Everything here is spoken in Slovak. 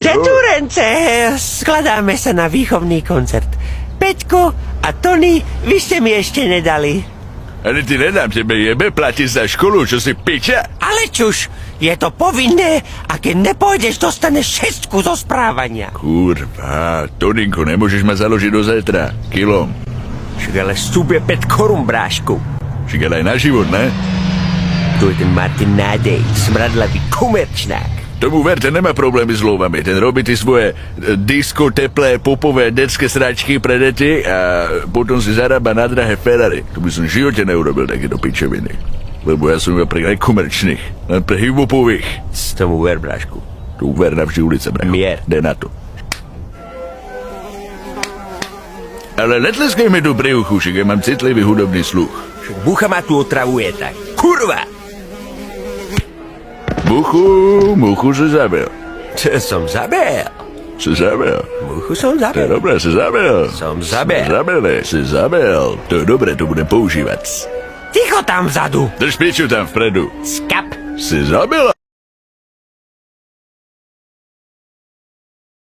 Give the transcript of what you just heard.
Turence, skladáme sa na výchovný koncert. Peťko a Tony, vy ste mi ešte nedali. Ale ty nedám tebe jebe, platí za školu, čo si piča? Ale čuž, je to povinné a keď nepôjdeš, dostaneš 6 zo správania. Kurva, Toninko, nemôžeš ma založiť do zajtra. Kilom. Však ale vstup je 5 korún, brášku. Však ale aj na život, ne? Tu je ten Martin Nádej, smradlavý komerčnák. Tomu verte, nemá problémy s lovami. Ten robí ty svoje disco, teplé, popové, detské sračky pre deti a potom si zarába na drahé Ferrari. To by som v živote neurobil takéto pičoviny. Lebo ja som iba pre nekomerčných, len pre hip-hopových. Z tomu ver, brášku. Tu ver navždy ulice, bracho. Mier. Dej na to. Ale netleskaj mi tu pri uchu, však ja mám citlivý hudobný sluch. Však bucha ma tu otravuje tak. Kurva! Muchu si zabil. Čo som zabil? Si zabil. Muchu som To je zabil. dobré, si zabil. Som zabil. Si zabil. To je dobré, to budem používať. Ticho tam vzadu. Drž piču tam vpredu. Skap. Si zabil.